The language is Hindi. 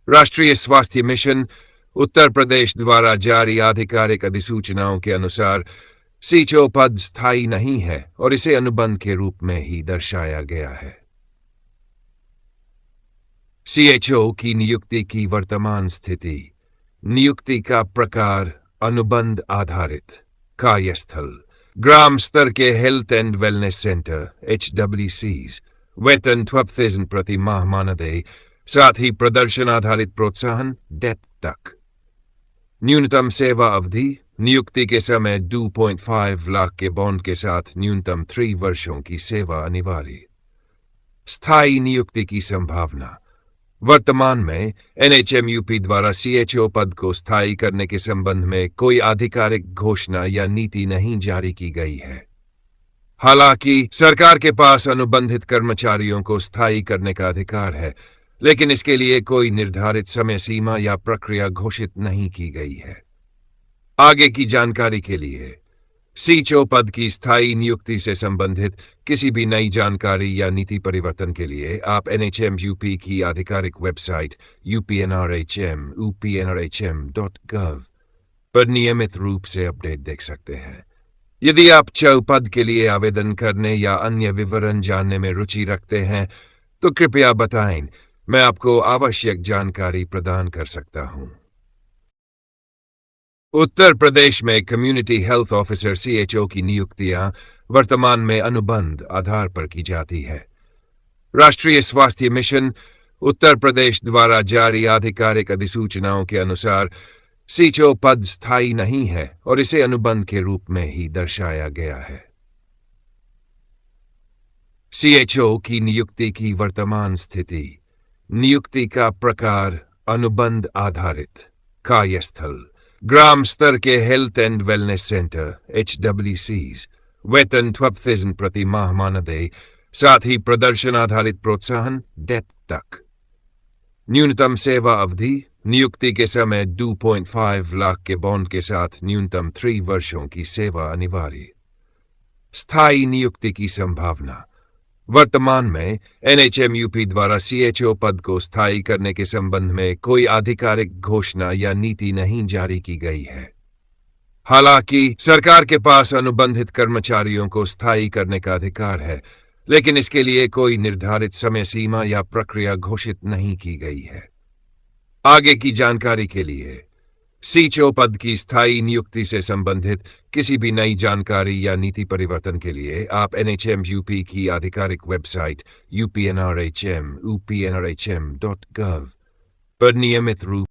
राष्ट्रीय स्वास्थ्य मिशन उत्तर प्रदेश द्वारा जारी आधिकारिक अधिसूचनाओं के अनुसार सीएचओ पद स्थायी नहीं है और इसे अनुबंध के रूप में ही दर्शाया गया है। सीएचओ की नियुक्ति की वर्तमान स्थिति। नियुक्ति का प्रकार अनुबंध आधारित। कार्यस्थल ग्राम स्तर के health and wellness centre HWCs। वेतन 12,000 प्रति माह मानदेय, साथ ही प्रदर्शन आधारित प्रोत्साहन डेथ तक। न्यूनतम सेवा अवधि नियुक्ति के समय 2.5 लाख के बॉन्ड के साथ न्यूनतम 3 वर्षों की सेवा अनिवार्य। स्थायी नियुक्ति की संभावना। वर्तमान में NHMUP द्वारा सीएचओ पद को स्थायी करने के संबंध में कोई आधिकारिक घोषणा या नीति नहीं जारी की गई है। हालांकि सरकार के पास अनुबंधित कर्मचारियों को स्थायी करने का अधिकार है, लेकिन इसके लिए कोई निर्धारित समय सीमा या प्रक्रिया घोषित नहीं की गई है। आगे की जानकारी के लिए सीएचओ पद की स्थायी नियुक्ति से संबंधित किसी भी नई जानकारी या नीति परिवर्तन के लिए आप NHMUP की आधिकारिक वेबसाइट upnrhm.gov पर नियमित रूप से अपडेट देख सकते हैं। यदि आप सीएचओ पद के लिए आवेदन करने या अन्य विवरण जानने में रुचि रखते हैं तो कृपया बताएं, मैं आपको आवश्यक जानकारी प्रदान कर सकता हूं। उत्तर प्रदेश में कम्युनिटी हेल्थ ऑफिसर सीएचओ की नियुक्तियां वर्तमान में अनुबंध आधार पर की जाती है। राष्ट्रीय स्वास्थ्य मिशन उत्तर प्रदेश द्वारा जारी आधिकारिक अधिसूचनाओं के अनुसार सीएचओ पद स्थायी नहीं है और इसे अनुबंध के रूप में ही दर्शाया गया है। सीएचओ की नियुक्ति की वर्तमान स्थिति। नियुक्ति का प्रकार अनुबंध आधारित। कार्यस्थल ग्राम स्तर के health and wellness centre HWCs। वेतन 12,000 प्रति माह मानदेय, साथ ही प्रदर्शन आधारित प्रोत्साहन डेथ तक। न्यूनतम सेवा अवधि नियुक्ति के समय 2.5 लाख के बॉन्ड के साथ न्यूनतम 3 वर्षों की सेवा अनिवार्य। स्थायी नियुक्ति की संभावना। वर्तमान में NHMUP द्वारा सीएचओ पद को स्थायी करने के संबंध में कोई आधिकारिक घोषणा या नीति नहीं जारी की गई है। हालांकि सरकार के पास अनुबंधित कर्मचारियों को स्थायी करने का अधिकार है, लेकिन इसके लिए कोई निर्धारित समय सीमा या प्रक्रिया घोषित नहीं की गई है। आगे की जानकारी के लिए सीएचओ पद की स्थायी नियुक्ति से संबंधित किसी भी नई जानकारी या नीति परिवर्तन के लिए आप NHMUP की आधिकारिक वेबसाइट upnrhm.gov पर नियमित रूप